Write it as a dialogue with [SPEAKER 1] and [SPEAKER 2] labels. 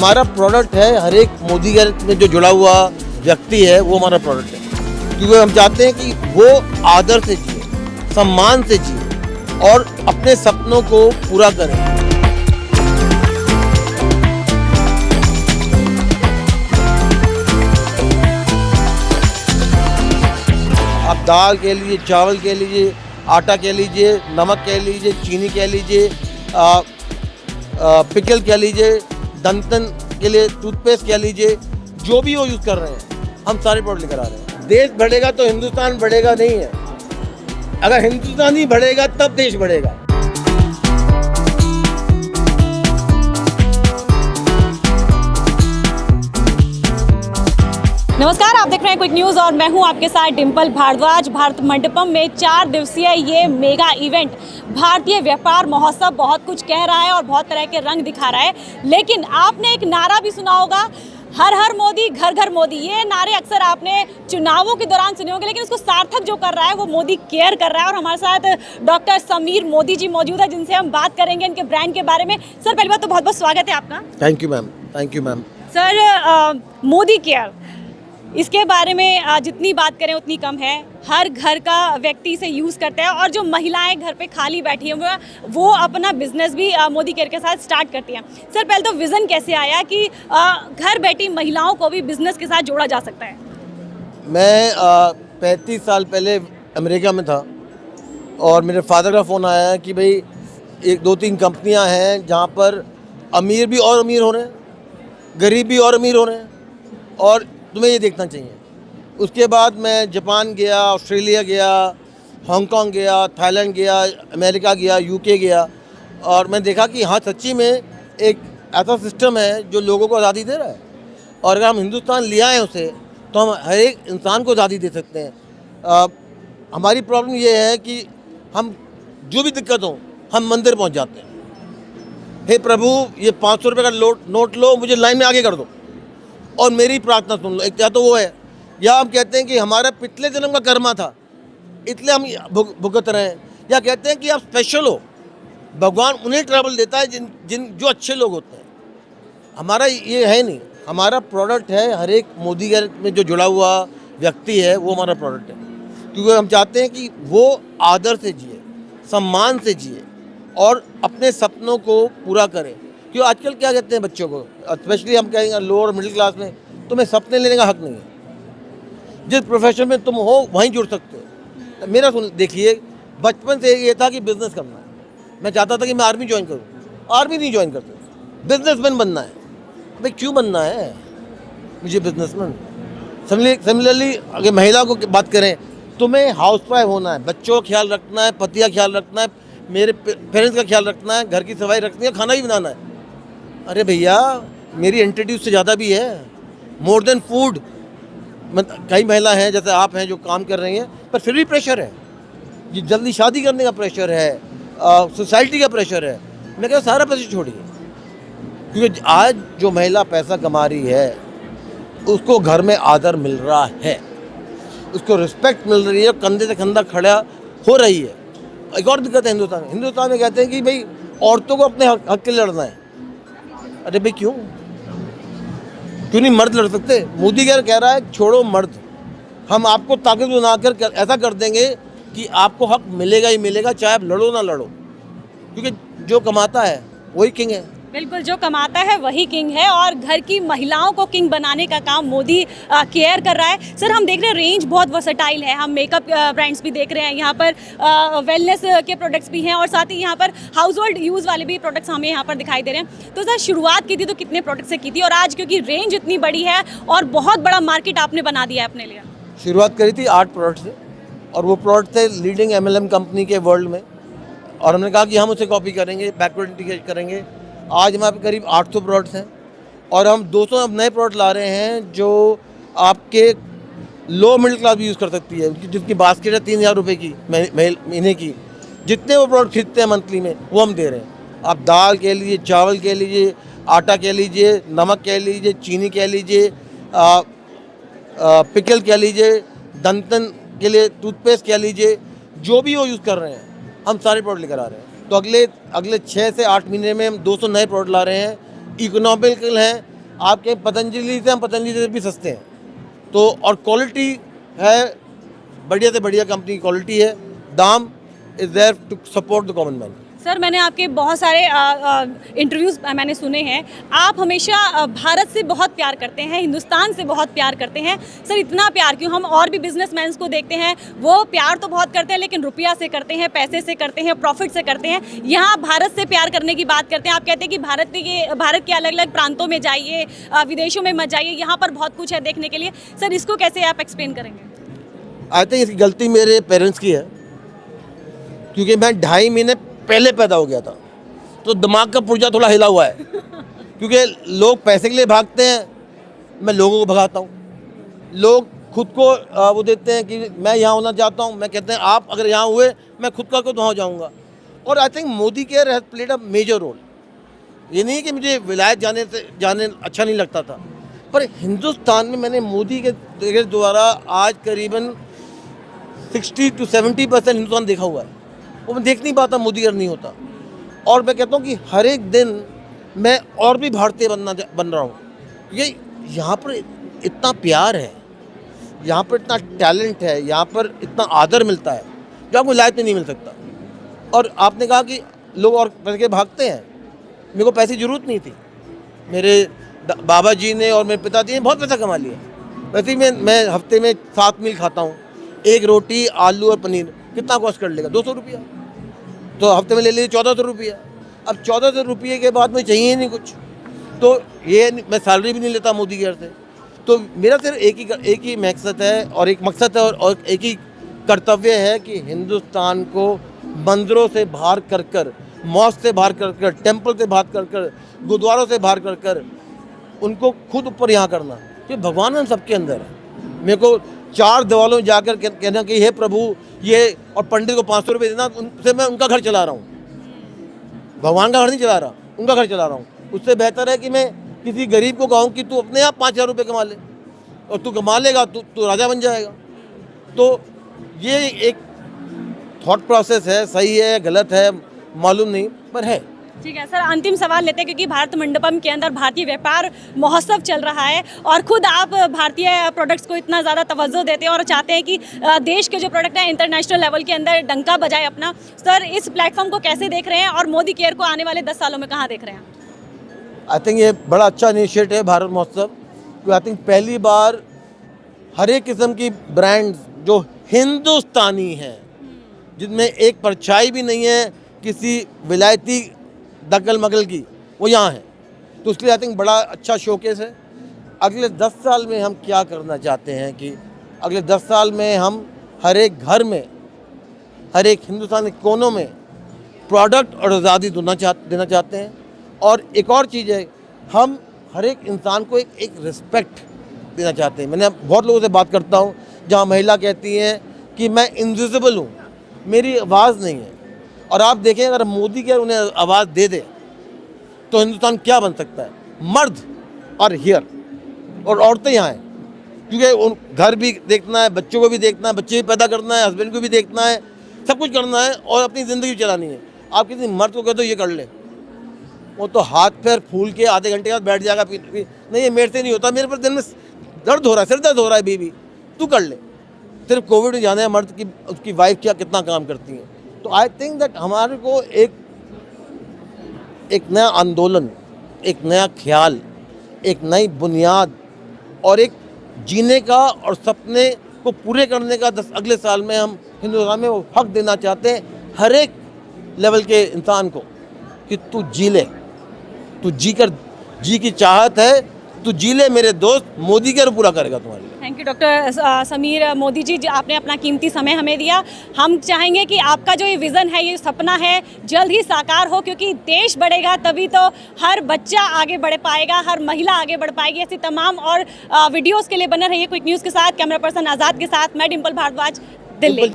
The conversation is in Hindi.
[SPEAKER 1] हमारा प्रोडक्ट है, हर एक मोदी में जो जुड़ा हुआ व्यक्ति है वो हमारा प्रोडक्ट है, क्योंकि हम चाहते हैं कि वो आदर से जिए, सम्मान से जिए और अपने सपनों को पूरा करें। आप दाल कह लीजिए, चावल कह लीजिए, आटा कह लीजिए, नमक कह लीजिए, चीनी कह लीजिए, पिकल कह लीजिए, दंतन के लिए टूथपेस्ट कह लीजिए, जो भी वो यूज़ कर रहे हैं हम सारे प्रोडक्ट लेकर आ रहे हैं। देश बढ़ेगा तो हिंदुस्तान बढ़ेगा नहीं है, अगर हिंदुस्तान ही बढ़ेगा तब देश बढ़ेगा।
[SPEAKER 2] नमस्कार, आप देख रहे हैं क्विक न्यूज़ और मैं हूं आपके साथ डिंपल भारद्वाज। भारत मंडपम में 4 दिवसीय ये मेगा इवेंट भारतीय व्यापार महोत्सव बहुत कुछ कह रहा है और बहुत तरह के रंग दिखा रहा है, लेकिन आपने एक नारा भी सुना होगा, हर हर मोदी घर घर मोदी। ये नारे अक्सर आपने चुनावों के दौरान सुने होंगे, लेकिन उसको सार्थक जो कर रहा है वो मोदी केयर कर रहा है। और हमारे साथ डॉक्टर समीर मोदी जी मौजूद है, जिनसे हम बात करेंगे इनके ब्रांड के बारे में। सर, पहली बात तो बहुत बहुत स्वागत है आपका।
[SPEAKER 1] Thank you ma'am, thank you ma'am.
[SPEAKER 2] Sir, Modi care, इसके बारे में जितनी बात करें उतनी कम है। हर घर का व्यक्ति इसे यूज़ करता है और जो महिलाएं घर पे खाली बैठी हैं वो अपना बिजनेस भी मोदी केयर के साथ स्टार्ट करती हैं। सर, पहले तो विज़न कैसे आया कि घर बैठी महिलाओं को भी बिजनेस के साथ जोड़ा जा सकता है?
[SPEAKER 1] मैं 35 साल पहले अमेरिका में था और मेरे फादर का फ़ोन आया कि भाई 1-2-3 कंपनियां हैं जहां पर अमीर भी और अमीर हो रहे हैं, गरीब भी और अमीर हो रहे हैं और तुम्हें ये देखना चाहिए। उसके बाद मैं जापान गया, ऑस्ट्रेलिया गया, हांगकांग गया, थाईलैंड गया, अमेरिका गया, यूके गया और मैं देखा कि हाँ, सच्ची में एक ऐसा सिस्टम है जो लोगों को आज़ादी दे रहा है और अगर हम हिंदुस्तान ले आएँ उसे तो हम हर एक इंसान को आज़ादी दे सकते हैं। हमारी प्रॉब्लम ये है कि हम जो भी दिक्कत हो हम मंदिर पहुंच जाते हैं। हे प्रभु, ये 500 रुपये का नोट लो, मुझे लाइन में आगे कर दो और मेरी प्रार्थना सुन लो। एक या तो वो है, या हम कहते हैं कि हमारा पिछले जन्म का कर्मा था इसलिए हम भुगत रहे हैं, या कहते हैं कि आप स्पेशल हो, भगवान उन्हें ट्रबल देता है जो अच्छे लोग होते हैं। हमारा ये है नहीं, हमारा प्रोडक्ट है, हर एक मोदी में जो जुड़ा हुआ व्यक्ति है वो हमारा प्रोडक्ट है, क्योंकि हम चाहते हैं कि वो आदर से जिए, सम्मान से जिए और अपने सपनों को पूरा करें। क्यों आजकल क्या कहते हैं बच्चों को, स्पेशली हम कहेंगे लोअर मिडिल क्लास में, तुम्हें सपने लेने का हक नहीं है। जिस प्रोफेशन में तुम हो वहीं जुड़ सकते हो। मेरा देखिए, बचपन से ये था कि बिजनेस करना है। मैं चाहता था कि मैं आर्मी ज्वाइन करूं, आर्मी नहीं ज्वाइन करते, बिजनेसमैन बनना है। भाई क्यों बनना है मुझे बिजनेसमैन? सिमिलरली अगर महिला को बात करें, तुम्हें हाउसवाइफ होना है, बच्चों का ख्याल रखना है, पति का ख्याल रखना है, मेरे पेरेंट्स का ख्याल रखना है, घर की सफाई रखनी है, खाना भी बनाना है। अरे भैया, मेरी एंटिटी उससे ज़्यादा भी है, मोर देन फूड। कई महिला हैं जैसे आप हैं जो काम कर रही हैं, पर फिर भी प्रेशर है, ये जल्दी शादी करने का प्रेशर है, सोसाइटी का प्रेशर है। मैं कहता सारा प्रेशर छोड़िए, क्योंकि आज जो महिला पैसा कमा रही है उसको घर में आदर मिल रहा है, उसको रिस्पेक्ट मिल रही है, कंधे से कंधा खड़ा हो रही है। एक और दिक्कत है हिंदुस्तान में कहते हैं कि भाई औरतों को अपने हक के लिए लड़ना है। अरे भाई क्यों नहीं मर्द लड़ सकते? मोदी कह रहा है छोड़ो मर्द, हम आपको ताकत बनाकर ऐसा कर देंगे कि आपको हक मिलेगा ही मिलेगा, चाहे आप लड़ो ना लड़ो, क्योंकि जो कमाता है वही किंग है।
[SPEAKER 2] बिल्कुल, जो कमाता है वही किंग है और घर की महिलाओं को किंग बनाने का काम मोदी केयर कर रहा है। सर, हम देख रहे हैं रेंज बहुत वर्सेटाइल है, हम मेकअप ब्रांड्स भी देख रहे हैं, यहाँ पर वेलनेस के प्रोडक्ट्स भी हैं और साथ ही यहाँ पर हाउस होल्ड यूज़ वाले भी प्रोडक्ट्स हमें यहाँ पर दिखाई दे रहे हैं। तो सर, शुरुआत की थी तो कितने प्रोडक्ट से की थी और आज क्योंकि रेंज इतनी बड़ी है और बहुत बड़ा मार्केट आपने बना दिया है अपने लिए?
[SPEAKER 1] शुरुआत करी थी 8 प्रोडक्ट से और वो प्रोडक्ट थे लीडिंग MLM कंपनी के वर्ल्ड में, और हमने कहा कि हम उसे कॉपी करेंगे, बैकवर्ड इंटीग्रेट करेंगे। आज हमारे करीब 800 प्रोडक्ट्स हैं और हम 200 नए प्रोडक्ट ला रहे हैं जो आपके लो मिडिल क्लास भी यूज़ कर सकती है, जिसकी बास्केट है 3000 रुपये की महीने की। जितने वो प्रोडक्ट खरीदते हैं मंथली में वो हम दे रहे हैं। आप दाल कह लीजिए, चावल कह लीजिए, आटा कह लीजिए, नमक कह लीजिए, चीनी कह लीजिए, पिकल कह लीजिए, दंतन के लिए टूथपेस्ट कह लीजिए, जो भी वो यूज़ कर रहे हैं हम सारे प्रोडक्ट लेकर आ रहे हैं। तो अगले 6 से 8 महीने में हम 200 नए प्रोडक्ट ला रहे हैं। इकोनॉमिकल हैं, आपके पतंजलि से, हम पतंजलि से भी सस्ते हैं। तो और क्वालिटी है, बढ़िया से बढ़िया कंपनी की क्वालिटी है, them is there to support the common man.
[SPEAKER 2] Sir, मैंने आपके बहुत सारे इंटरव्यूज़ मैंने सुने हैं। आप हमेशा भारत से बहुत प्यार करते हैं, हिंदुस्तान से बहुत प्यार करते हैं। सर, इतना प्यार क्यों? हम और भी बिजनेसमैन को देखते हैं, वो प्यार तो बहुत करते हैं लेकिन रुपया से करते हैं, पैसे से करते हैं, प्रॉफिट से करते हैं। यहाँ भारत से प्यार करने की बात करते हैं। आप कहते हैं कि भारत के अलग अलग प्रांतों में जाइए, विदेशों में मत जाइए, यहाँ पर बहुत कुछ है देखने के लिए। सर, इसको कैसे आप एक्सप्लेन करेंगे?
[SPEAKER 1] आई थिंक इसकी गलती मेरे पेरेंट्स की है, क्योंकि मैं 2.5 महीने पहले पैदा हो गया था, तो दिमाग का पुर्जा थोड़ा हिला हुआ है। क्योंकि लोग पैसे के लिए भागते हैं, मैं लोगों को भगाता हूँ। लोग खुद को वो देते हैं कि मैं यहाँ होना चाहता हूँ, मैं कहते हैं आप अगर यहाँ हुए मैं खुद का खुद वहाँ जाऊँगा। और I think Modi care has played a major role. ये नहीं कि मुझे विलायत जाने अच्छा नहीं लगता था, पर हिंदुस्तान में मैंने मोदी के द्वारा आज करीबन 60 to 70% हिंदुस्तान देखा हुआ है। वो मैं देख नहीं पाता, मोदी अगर नहीं होता। और मैं कहता हूँ कि हर एक दिन मैं और भी भारतीय बन रहा हूँ। ये यहाँ पर इतना प्यार है, यहाँ पर इतना टैलेंट है, यहाँ पर इतना आदर मिलता है जो आपको विलायत में नहीं मिल सकता। और आपने कहा कि लोग और पैसे के भागते हैं, मेरे को पैसे की ज़रूरत नहीं थी। मेरे बाबा जी ने और मेरे पिताजी ने बहुत पैसा कमा लिया। वैसे ही मैं हफ्ते में 7 मील खाता हूँ। एक रोटी, आलू और पनीर कितना कॉस्ट कर लेगा? 200 रुपया। तो हफ्ते में ले लीजिए 1400 रुपया। अब 1400 रुपये के बाद में चाहिए ही नहीं कुछ। तो ये मैं सैलरी भी नहीं लेता मोदी केयर से। तो मेरा सिर्फ एक ही मकसद है, और एक मकसद है और एक ही कर्तव्य है कि हिंदुस्तान को मंदिरों से बाहर कर, मॉस्क से बाहर कर, टेम्पल से बाहर कर, गुरुद्वारों से बाहर कर, उनको खुद ऊपर यहाँ करना। कि भगवान हम सबके अंदर है। मेरे को 4 दीवालों में जाकर कहना कि हे प्रभु ये, और पंडित को 500 रुपये देना, उनसे मैं उनका घर चला रहा हूँ। भगवान का घर नहीं चला रहा, उनका घर चला रहा हूँ। उससे बेहतर है कि मैं किसी गरीब को कहूँ कि तू अपने आप 5000 रुपये कमा ले, और तू कमा लेगा तू राजा बन जाएगा। तो ये एक थॉट प्रोसेस है, सही है गलत है मालूम नहीं, पर है।
[SPEAKER 2] ठीक है सर, अंतिम सवाल लेते हैं क्योंकि भारत मंडपम के अंदर भारतीय व्यापार महोत्सव चल रहा है और खुद आप भारतीय प्रोडक्ट्स को इतना ज़्यादा तवज्जो देते हैं और चाहते हैं कि देश के जो प्रोडक्ट हैं इंटरनेशनल लेवल के अंदर डंका बजाए अपना। सर, इस प्लेटफॉर्म को कैसे देख रहे हैं और मोदी केयर को आने वाले 10 सालों में कहाँ देख रहे हैं?
[SPEAKER 1] आई थिंक ये बड़ा अच्छा इनिशिएटिव है भारत महोत्सव। तो आई थिंक पहली बार हर एक किस्म की ब्रांड्स जो हिंदुस्तानी हैं, जिनमें एक परछाई भी नहीं है किसी विलायती दखल मगल की, वो यहाँ है। तो इसलिए आई थिंक बड़ा अच्छा शोकेस है। अगले 10 साल में हम क्या करना चाहते हैं कि अगले 10 साल में हम हर एक घर में, हर एक हिंदुस्तान के कोनों में प्रोडक्ट और आज़ादी देना चाहते हैं। और एक और चीज़ है, हम हर एक इंसान को एक रिस्पेक्ट देना चाहते हैं। मैंने बहुत लोगों से बात करता हूँ जहाँ महिला कहती हैं कि मैं इनविजिबल हूँ, मेरी आवाज़ नहीं है। और आप देखें अगर मोदी केयर उन्हें आवाज़ दे दे तो हिंदुस्तान क्या बन सकता है। मर्द और हियर और औरतें यहाँ हैं, क्योंकि उन घर भी देखना है, बच्चों को भी देखना है, बच्चे भी पैदा करना है, हस्बैंड को भी देखना है, सब कुछ करना है और अपनी ज़िंदगी चलानी है। आप किसी मर्द को कह दो ये कर ले, वो तो हाथ पैर फूल के आधे घंटे के बाद बैठ जाएगा। नहीं ये मेरे से नहीं होता, मेरे पर दिन में दर्द हो रहा है, सिर दर्द हो रहा है, बीबी तू कर ले। सिर्फ कोविड में जाना है मर्द की, उसकी वाइफ क्या कितना काम करती है। तो आई थिंक दैट हमारे को एक नया आंदोलन, एक नया ख्याल, एक नई बुनियाद और एक जीने का और सपने को पूरे करने का अगले साल में हम हिंदुस्तान में वो हक देना चाहते हैं हर एक लेवल के इंसान को कि तू जी ले, तू जी की चाहत है, तू जी ले मेरे दोस्त, मोदी केयर पूरा करेगा तुम्हारे लिए।
[SPEAKER 2] Thank you doctor Sameer Modi ji, आपने अपना कीमती समय हमें दिया। हम चाहेंगे कि आपका जो ये विज़न है, ये सपना है, जल्द ही साकार हो, क्योंकि देश बढ़ेगा तभी तो हर बच्चा आगे बढ़ पाएगा, हर महिला आगे बढ़ पाएगी। ऐसी तमाम और वीडियोज़ के लिए बने रहिए क्विक न्यूज़ के साथ। कैमरा पर्सन आज़ाद के साथ मैं डिम्पल भारद्वाज, दिल्ली।